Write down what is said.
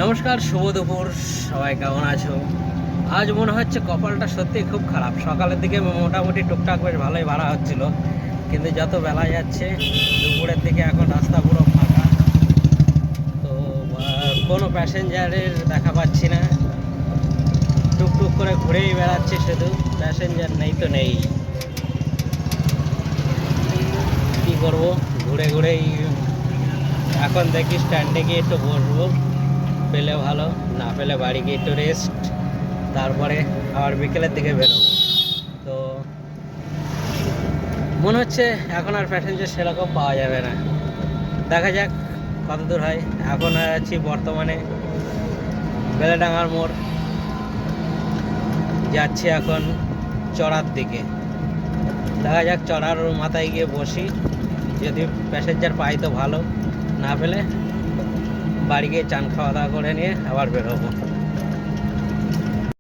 নমস্কার, শুভ দুপুর। সবাই কেমন আছো? আজ মনে হচ্ছে কপালটা সত্যি খুব খারাপ। সকালের দিকে মোটামুটি টুকটাক বেশ ভালোই ভাড়া হচ্ছিল, কিন্তু যত বেলা যাচ্ছে দুপুরের দিকে এখন রাস্তা পুরো ফাঁকা। তো কোনো প্যাসেঞ্জারের দেখা পাচ্ছি না, টুকটুক করে ঘুরেই বেড়াচ্ছে, শুধু প্যাসেঞ্জার নেই তো নেই। কী করবো, ঘুরে ঘুরেই এখন দেখি স্ট্যান্ডে গিয়ে একটু বসবো, পেলে ভালো, না পেলে বাড়ি গিয়ে একটু রেস্ট, তারপরে আবার বিকেলের দিকে বেরোবো। তো মনে হচ্ছে এখন আর প্যাসেঞ্জার সেরকম পাওয়া যাবে না। দেখা যাক কত দূর হয়। এখন আছি বর্তমানে বেলেডাঙ্গার মোড়, যাচ্ছি এখন চড়ার দিকে। দেখা যাক চড়ার মাথায় গিয়ে বসি, যদি প্যাসেঞ্জার পাই তো ভালো, না পেলে বাড়ি গিয়ে চান খাওয়া দাওয়া করে নিয়ে আবার বেরোবো।